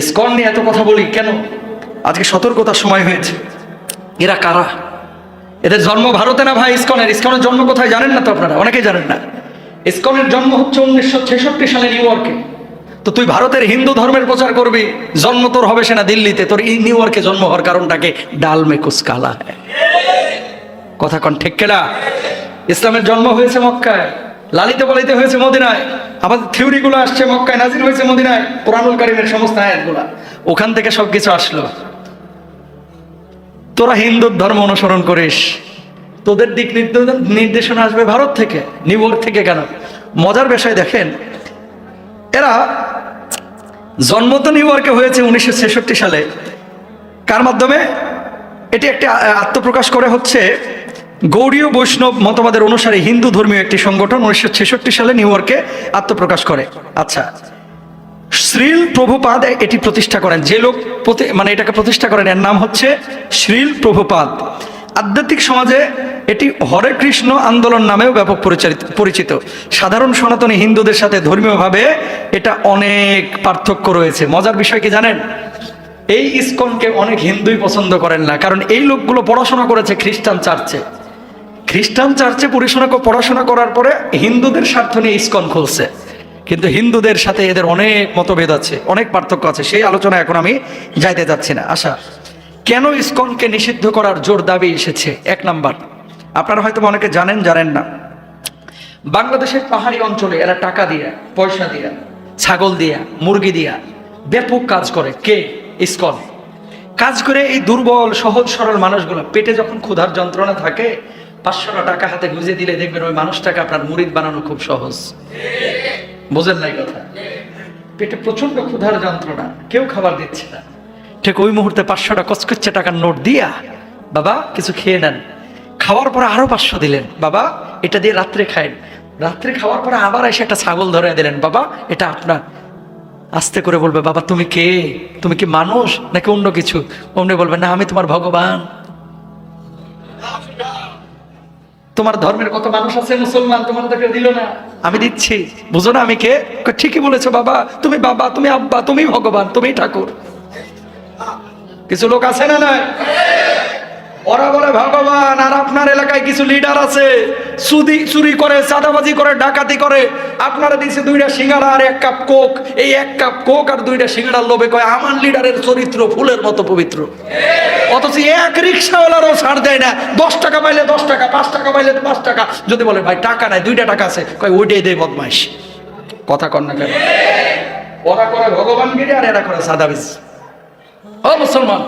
ISKCON নিয়ে এত কথা বলি কেন? আজকে সতর্কতার সময় হয়েছে। এরা কারা? এদের জন্ম ভারতে না ভাই। ইসকনের জন্ম কোথায় জানেন না তো আপনারা, অনেকেই জানেন না। ইসকনের জন্ম হচ্ছে 1966 সালে নিউ ইয়র্কে। তো তুই ভারতের হিন্দু ধর্মের প্রচার করবি, জন্ম তোর হবে সেনা দিল্লিতে, তোর এই নিউ ইয়র্কে জন্ম হওয়ার কারণটাকে ডাল মে কুছ কালা হ্যায়। কথা কন ঠিক কেনা? ইসলামের জন্ম হয়েছে মক্কায়, লালিতে পালিতে হয়েছে মদিনায়, আমাদের থিওরি গুলো আসছে মক্কায়, নাজিল হয়েছে মদিনায়, কোরআনুল কারীমের সমস্ত আয়াতগুলা ওখান থেকে সবকিছু আসলো। তোরা হিন্দু ধর্ম অনুসরণ করিস, তোদের দিক নির্দেশনা আসবে ভারত থেকে, নিউ ইয়র্ক থেকে। কেন? মজার বিষয় দেখেন, এরা জন্ম তো নিউ ইয়র্কে হয়েছে 1966 সালে। কার মাধ্যমে? এটি একটি আত্মপ্রকাশ করে হচ্ছে গৌড়ীয় বৈষ্ণব মতবাদের অনুসারী হিন্দু ধর্মীয় একটি সংগঠন 1966 সালে নিউ ইয়র্কে আত্মপ্রকাশ করে। আচ্ছা, শ্রীল প্রভুপাদ এটি প্রতিষ্ঠা করেন। যে লোক এটাকে প্রতিষ্ঠা করেন এর নাম হচ্ছে শ্রীল প্রভুপাদ। আধ্যাত্মিক সমাজে এটি হরে কৃষ্ণ আন্দোলন নামেও ব্যাপক পরিচিত। সাধারণ সনাতনী হিন্দুদের সাথে ধর্মীয়ভাবে এটা অনেক পার্থক্য রয়েছে। মজার বিষয় কি জানেন? এই ইসকনকে অনেক হিন্দুই পছন্দ করেন না, কারণ এই লোকগুলো পড়াশোনা করেছে খ্রিস্টান চার্চে। খ্রিস্টান চার্চে পড়াশোনা করার পরে হিন্দুদের স্বার্থ নিয়ে ইসকন খুলছে, কিন্তু হিন্দুদের সাথে এদের অনেক মতভেদ আছে, অনেক পার্থক্য আছে। সেই আলোচনা এখন আমি যাইতে যাচ্ছি না। আশা কেন ইসকনকে নিষিদ্ধ করার জোর দাবি এসেছে? এক নাম্বার, আপনারা হয়তো অনেকে জানেন না, বাংলাদেশের পাহাড়ি অঞ্চলে এরা টাকা দিয়া, পয়সা দিয়া, ছাগল দিয়া, মুরগি দিয়া ব্যাপক কাজ করে। কে? ইসকন। কাজ করে এই দুর্বল সহজ সরল মানুষগুলো পেটে যখন ক্ষুধার যন্ত্রণা থাকে, 500 টাকা হাতে গুঁজে দিলে দেখবেন ওই মানুষটাকে আপনার মুরিদ বানানো খুব সহজ। বোঝেন নাই কথা? পেটে প্রচন্ড ক্ষুধার যন্ত্রণা, কেউ খাবার দিচ্ছে না, ঠিক ওই মুহূর্তে 500 কচকচ্ছে টাকার নোট দিয়া, বাবা কিছু খেয়ে নেন। খাওয়ার পরে আরো 500 দিলেন, বাবা এটা দিয়ে রাত্রে খায়েন। রাত্রে খাওয়ার পরে আবার এসে একটা ছাগল ধরে দিলেন, বাবা এটা আপনার। আস্তে করে বলবে, বাবা তুমি কে? তুমি কি মানুষ নাকি অন্য কিছু? অমনি বলবে, না আমি তোমার ভগবান। তোমার ধর্মের কত মানুষ আছে মুসলমান, তোমাদেরকে দিল না, আমি দিচ্ছি। বুঝো না আমি কে? ঠিকই বলেছো বাবা, তুমি আব্বা, তুমি ভগবান, তুমি ঠাকুর। কিছু লোক আছে না নয়, ওরা বলে ভগবান, আর আপনার এলাকায় কিছু লিডার আছে চুরি করে, চাঁদাবাজি করে, ডাকাতি করে। আপনারা দিচ্ছে 2টা সিঙ্গাড়া আর 1 কাপ কোক। এই 1 কাপ কোক আর 2টা সিঙ্গাড়ার লোভে কয় আমার লিডারের চরিত্র ফুলের মতো পবিত্র। অথচ এক রিক্সাওয়ালারও ছাড় দেয় না। 10 টাকা পাইলে 10 টাকা, 5 টাকা পাইলে 5 টাকা। যদি বলে ভাই টাকা নাই, 2টা টাকা আছে, কয় ওইটাই দেয় বদমাইশ। কথা কন না কেন? ওরা করে ভগবানগিরি আর এরা করে চাঁদাবাজি। ও মুসলমান,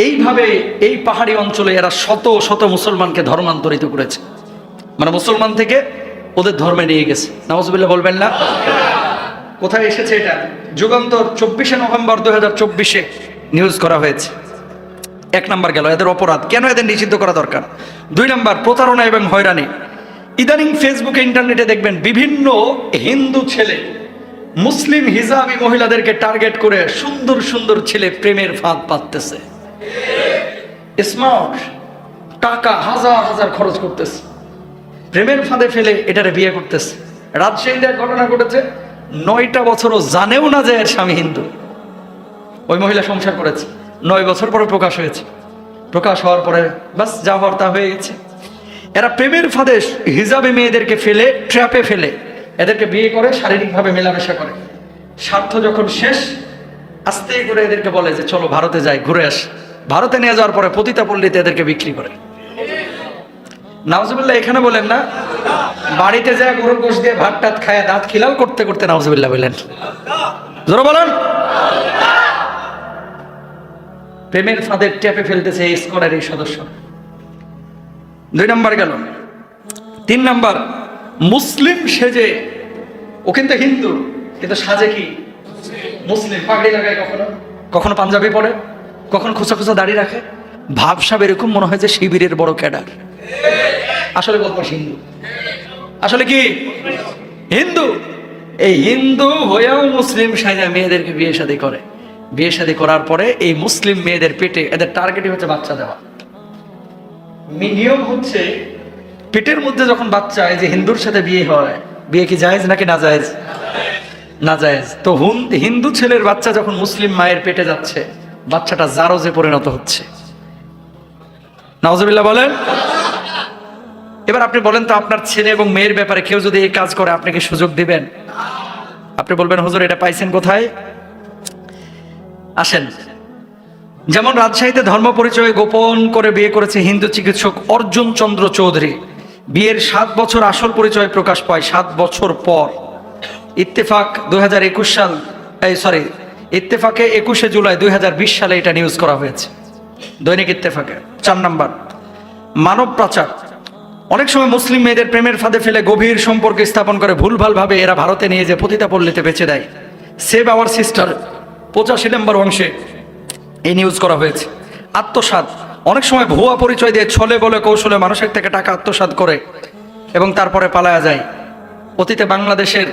এইভাবে এই পাহাড়ি অঞ্চলে এরা শত শত মুসলমানকে ধর্মান্তরিত করেছে, মানে মুসলমান থেকে ওদের ধর্মে নিয়ে গেছে। নাউজুবিল্লাহ বলবেন না? কোথায় এসেছে এটা? যুগান্তর 24 নভেম্বর 2024 নিউজ করা হয়েছে। 1 নাম্বার গেল এদের অপরাধ, কেন এদের নিষিদ্ধ করা দরকার। 2 নাম্বার, প্রতারণা এবং হয়রানি। ইদানিং ফেসবুকে ইন্টারনেটে দেখবেন বিভিন্ন হিন্দু ছেলে মুসলিম হিজাবি মহিলাদেরকে টার্গেট করে সুন্দর সুন্দর ছেলে প্রেমের ফাঁদ পাততেছে। স্মার্ট টাকা হাজার হাজার খরচ করতেছে, প্রেমের ফাঁদে ফেলে এটারে বিয়ে করতেছে। রাজশাহীতে এক ঘটনা ঘটেছে, 9টা বছরও জানেও না যে এর স্বামী হিন্দু। ওই মহিলা সংসার করেছে, 9 বছর পরে প্রকাশ হয়েছে। প্রকাশ হওয়ার পরে বাস যা হওয়ার তা হয়ে গেছে। এরা প্রেমের ফাঁদে হিজাবি মেয়েদেরকে ফেলে, ট্র্যাপে ফেলে এদেরকে বিয়ে করে, শারীরিকভাবে মেলামেশা করে। স্বার্থ যখন শেষ, আস্তে করে এদেরকে বলে যে চলো ভারতে যাই, ঘুরে আস। ভারতে নিয়ে যাওয়ার পরে পতিতা পল্লীতে এদেরকে বিক্রি করে। নাউজুবিল্লাহ এখানে বলেন না, বাড়িতে যায় গরুর গোশ দিয়ে ভাত টাত খায় দাঁত খিলাল করতে করতে নাউজুবিল্লাহ বলেন। জোরে বলেন। প্রেমের ফাঁদের ট্যাপে ফেলতেছে এই ইসকনের এই সদস্য। 2 নাম্বার গেল। 3 নাম্বার, মুসলিম সেজে, ও কিন্তু হিন্দু কিন্তু সাজে কি মুসলিম। পাগড়ি লাগায়, কখনো কখনো পাঞ্জাবি পরে, কখনো খোঁচা খোঁচা দাড়ি রাখে। ভাবসাব এরকম মনে হয় যে শিবিরের বড় ক্যাডার। আসলে বদমাশ হিন্দু, আসলে কি হিন্দু। এই হিন্দু হয়েও মুসলিম সাজা মেয়েদেরকে বিয়ে শাদী করে। বিয়ে শাদী করার পরে এই মুসলিম মেয়েদের পেটে এদের টার্গেটই হচ্ছে বাচ্চা দেওয়া। নিয়ম হচ্ছে পেটের মধ্যে যখন বাচ্চা, এই যে হিন্দুর সাথে বিয়ে হয়, বিয়ে কি জায়েজ নাকি না জায়েজ? নাজায়েজ। তো হিন্দু ছেলের বাচ্চা যখন মুসলিম মায়ের পেটে যাচ্ছে, বাচ্চাটা জারজে পরিণত হচ্ছে। নাউজুবিল্লাহ বলেন। এবার আপনি বলেন তো, আপনার ছেলে এবং মেয়ের ব্যাপারে কেউ যদি এই কাজ করে, আপনি কি সুযোগ দিবেন? আপনি বলবেন হুজুর এটা পাইছেন কোথায়? আসেন, যেমন রাজশাহীতে ধর্ম পরিচয় গোপন করে বিয়ে করেছে হিন্দু চিকিৎসক অর্জুন চন্দ্র চৌধুরী। বিয়ের 7 বছর আসল পরিচয় প্রকাশ পায় 7 বছর পর। ইত্তেফাক 2021 সাল, ইত্তেফাকে 21শে জুলাই 2020 সালে এটা নিউজ করা হয়েছে, দৈনিক ইত্তেফাকে। 4 নাম্বার, মানব পাচার। অনেক সময় মুসলিম মেয়েদের প্রেমের ফাঁদে ফেলে গভীর সম্পর্ক স্থাপন করে ভুলভালভাবে এরা ভারতে নিয়ে যে পতিতাপল্লীতে বেচে দেয়। সেভ আওয়ার সিস্টার 85 নম্বর অংশে এই নিউজ করা হয়েছে। আত্মসাৎ, অনেক সময় ভুয়া পরিচয় দিয়ে ছলে বলে কৌশলে মানুষের থেকে টাকা আত্মসাৎ করে এবং তারপরে পালায়া যায়। অতীতে বাংলাদেশের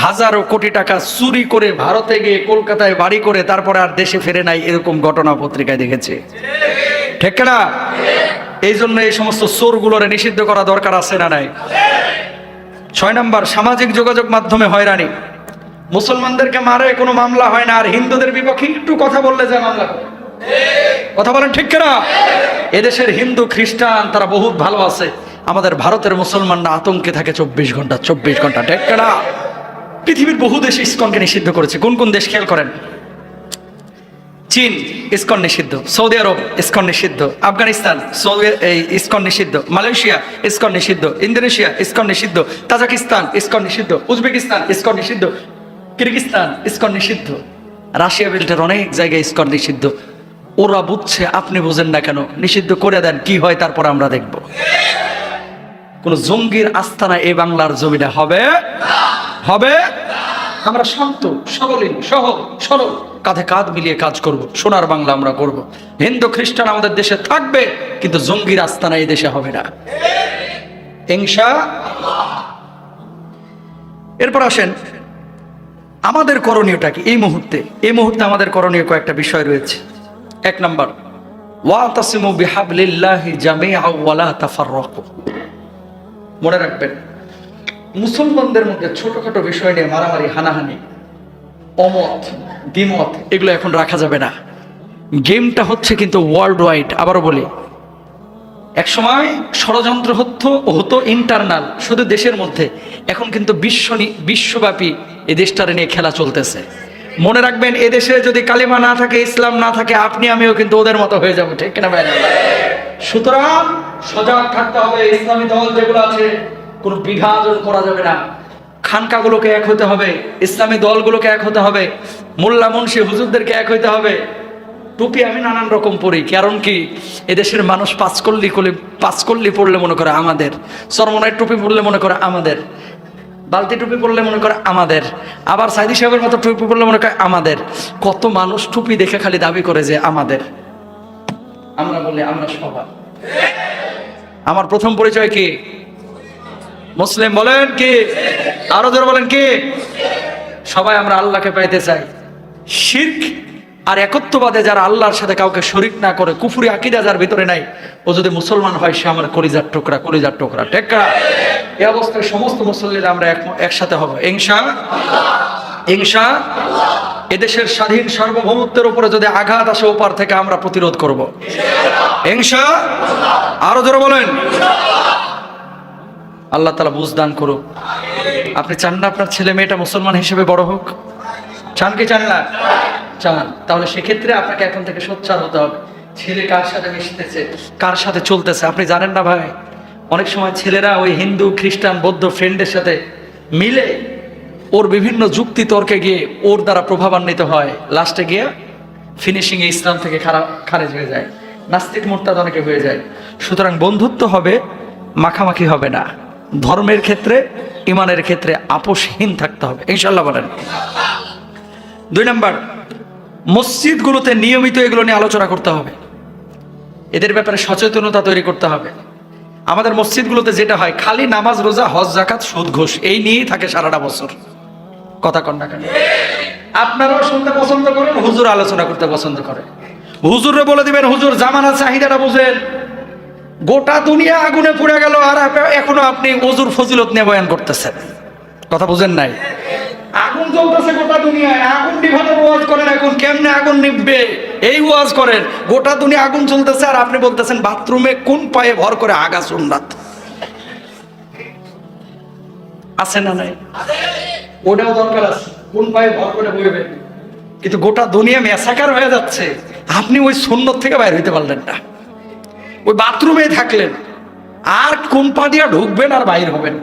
হাজারো কোটি টাকা চুরি করে ভারতে গিয়ে কলকাতায় বাড়ি করে তারপরে আর দেশে ফিরে নাই, এরকম ঘটনা পত্রিকায় দেখেছে, ঠিক না? এই জন্য এই সমস্ত চোরগুলোরে নিষিদ্ধ করা দরকার আছে না নাই? 6 নাম্বার, সামাজিক যোগাযোগ মাধ্যমে হয়রানি। মুসলমানদেরকে মারে কোনো মামলা হয় না, আর হিন্দুদের বিপক্ষে একটু কথা বললে যায় মামলা করে। কথা বলেন ঠিক কিনা? এদেশের হিন্দু খ্রিস্টান তারা বহুত ভালো আছে, আমাদের ভারতের মুসলমানরা আতঙ্কে থাকে 24 ঘন্টা 24 ঘন্টা, ঠিক কিনা? পৃথিবীর বহু দেশ ইসকনকে নিষিদ্ধ করেছে। কোন কোন দেশ খেয়াল করেন? চীন ইসকন নিষিদ্ধ, সৌদি আরব ইসকন নিষিদ্ধ, আফগানিস্তান ইসকন নিষিদ্ধ, মালয়েশিয়া ইসকন নিষিদ্ধ, ইন্দোনেশিয়া ইসকন নিষিদ্ধ, তাজিকিস্তান ইসকন নিষিদ্ধ, উজবেকিস্তান ইসকন নিষিদ্ধ, কিরগিস্তান ইসকন নিষিদ্ধ, রাশিয়া বেল্টের অনেক জায়গায় ইসকন নিষিদ্ধ। ওরা বুঝছে, আপনি বুঝেন না কেন? নিষিদ্ধ করে দেন, কি হয় তারপর আমরা দেখব। কোন জঙ্গির আস্তানা এই বাংলার জমিনে হবে হবে আমরা শান্ত সরলীন সহজ সরল কাঁধে কাঁধ মিলিয়ে কাজ করব, সোনার বাংলা আমরা করব। হিন্দু খ্রিস্টান আমাদের দেশে থাকবে, কিন্তু জঙ্গির আস্তানা এই দেশে হবে না, ইনশাআল্লাহ। এরপর আসেন, আমাদের করণীয়টা কি এই মুহূর্তে? এই মুহূর্তে আমাদের করণীয় কয়েকটা বিষয় রয়েছে। 1 নাম্বার, ওয়াতাসিমু বিহাবলিল্লাহি জামিআ ওয়া লা তাফাররাকু। মনে রাখবেন, মুসলমানদের মধ্যে ছোটখাটো বিষয় নিয়ে মারামারি, হানাহানি, অমত দ্বিমত এগুলো এখন রাখা যাবে না। গেমটা হচ্ছে কিন্তু ওয়ার্ল্ড ওয়াইড। আবারও বলি, একসময় ষড়যন্ত্র হতো ইন্টারনাল, শুধু দেশের মধ্যে। এখন কিন্তু বিশ্বব্যাপী এই দেশটারে নিয়ে খেলা চলতেছে। মনে রাখবেন, এদেশে যদি কালিমা না থাকে, ইসলাম না থাকে, আপনি আমিও কিন্তু ওদের মতো হয়ে যাবো, ঠিক কিনা ভাই? সুতরাং সজাগ থাকতে হবে। ইসলামী দল যেগুলো আছে, কোনো বিভাজন করা যাবে না। খানকাগুলোকে এক হতে হবে, ইসলামী দলগুলোকে এক হতে হবে, মোল্লা মুন্সি হুজুরদেরকে এক হইতে হবে। টুপি আমি নানান রকম পরি, কারণ কি এদেশের মানুষ পাঁচকল্লি পড়লে মনে করে আমাদের, চরমনায় টুপি পড়লে মনে করে আমাদের, বালতি টুপি পড়লে মনে করে আমাদের, আবার সাইদি সাহেবের মতো টুপি পড়লে মনে করে আমাদের। কত মানুষ টুপি দেখে খালি দাবি করে যে আমাদের। আমরা বলি আমরা সবার। আমার প্রথম পরিচয় কি? মুসলিম। বলেন কি? আরো জোরে বলেন কি? সবাই আমরা আল্লাহকে পাইতে চাই। শিরক আর একত্ববাদে যারা আল্লাহর সাথে কাউকে শরীক না করে, কুফরি আকীদা যার ভিতরে নাই, ও যদি মুসলমান হয়, সে আমার কলিজার টুকরা, কলিজার টুকরা, ঠিক না? এই অবস্থায় সমস্ত মুসল্লিরা আমরা একসাথে হব, ইনশাআল্লাহ। এদেশের স্বাধীন সার্বভৌমত্বের উপরে যদি আঘাত আসে, ওপার থেকে আমরা প্রতিরোধ করব, ইনশাআল্লাহ। আরো জোরে বলেন। আল্লাহ তাআলা বুঝ দান করুক। আপনি চান না আপনার ছেলে মেয়েটা মুসলমান হিসেবে বড় হোক? চান কি চান না? চান। তাহলে সেক্ষেত্রে আপনাকে এখন থেকে সোচ্চার হতে হবে। ছেলে কার সাথে মিশতেছে, কার সাথে চলতেছে আপনি জানেন না ভাই। অনেক সময় ছেলেরা ওই হিন্দু খ্রিস্টান বৌদ্ধ ফ্রেন্ডের সাথে মিলে ওর বিভিন্ন যুক্তি তর্কে গিয়ে ওর দ্বারা প্রভাবান্বিত হয়, লাস্টে গিয়ে ফিনিশিং এ ইসলাম থেকে খারেজ হয়ে যায়, নাস্তিক মুরতাদ অনেকে হয়ে যায়। সুতরাং বন্ধুত্ব হবে, মাখামাখি হবে না। ধর্মের ক্ষেত্রে, ইমানের ক্ষেত্রে আপোষহীন থাকতে হবে, ইনশাআল্লাহ বলেন। 2 নাম্বার, মসজিদগুলোতে নিয়মিত এগুলো নিয়ে আলোচনা করতে হবে। এদের ব্যাপারে সচেতনতা তৈরি করতে হবে। আমাদের মসজিদগুলোতে যেটা হয়, খালি নামাজ, রোজা, হজ, যাকাত, সুদ, ঘুষ এই নিয়েই থাকে সারাটা বছর। কথা কন না কেন? আপনারাও শুনতে পছন্দ করেন, হুজুর আলোচনা করতে পছন্দ করে। হুজুরে বলে দিবেন, হুজুর জামানার চাহিদাটা বুঝেন, গোটা দুনিয়া আগুনে পুড়ে গেল, আর এখনো আপনি ওজুর ফজিলত নিয়ে বয়ান করতেছেন। কথা বুঝেন নাই? আগুন আগুন জ্বলতেছে গোটা দুনিয়ায়, আগুন নিভানোর ওয়াজ করেন, এখন কেমনে আগুন নিভবে এই ওয়াজ করেন। গোটা দুনিয়া আগুন চলতেছে আর আপনি বলতেছেন বাথরুমে কোন পায়ে ভর করে আগা সুন্নাত। আছে না নাই? ওটাও দরকার আছে, কোন পায়ে ভর করে বইবেন। কিন্তু গোটা দুনিয়া মেসাকার হয়ে যাচ্ছে, আপনি ওই সুন্নত থেকে বাইরে হইতে পারলেন না, ওই বাথরুমে থাকলেন, আর কোন পা দিয়া ঢুকবেন আর বাইর হবেন।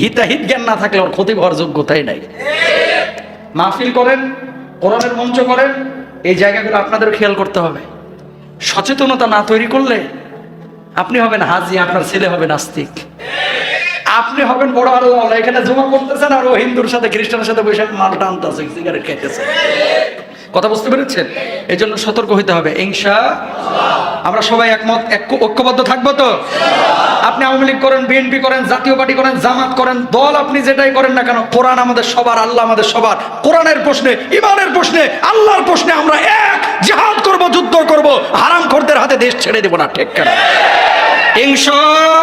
হিতাহিত জ্ঞান না থাকলে ওর ক্ষতি হওয়ার যোগ্যতাই নাই। মাহফিল করেন, কোরআনের মঞ্চ করেন, এই জায়গাগুলো আপনাদের খেয়াল করতে হবে। সচেতনতা না তৈরি করলে আপনি হবেন হাজি, আপনার ছেলে হবে নাস্তিক, আপনি হবেন বড় আল্লাহ। এখানে জমা করতেছেন আর ও হিন্দুর সাথে খ্রিস্টানের সাথে বসে মালটা আনতেছে, সিগারেট খাইতেছে। কথা বুঝতে পেরেছেন? এই জন্য সতর্ক হইতে হবে। ইনশাআল্লাহ আমরা সবাই একমত, ঐক্যবদ্ধ থাকবো তো। আপনি আওয়ামী লীগ করেন, বিএনপি করেন, জাতীয় পার্টি করেন, জামাত করেন, দল আপনি যেটাই করেন না কেন, কোরআন আমাদের সবার, আল্লাহ আমাদের সবার। কোরআনের প্রশ্নে, ইমানের প্রশ্নে, আল্লাহর প্রশ্নে আমরা এক, জিহাদ করব, যুদ্ধ করব, হারামখোরদের হাতে দেশ ছেড়ে দেব না। ঠিক কেন? ইনশাআল্লাহ।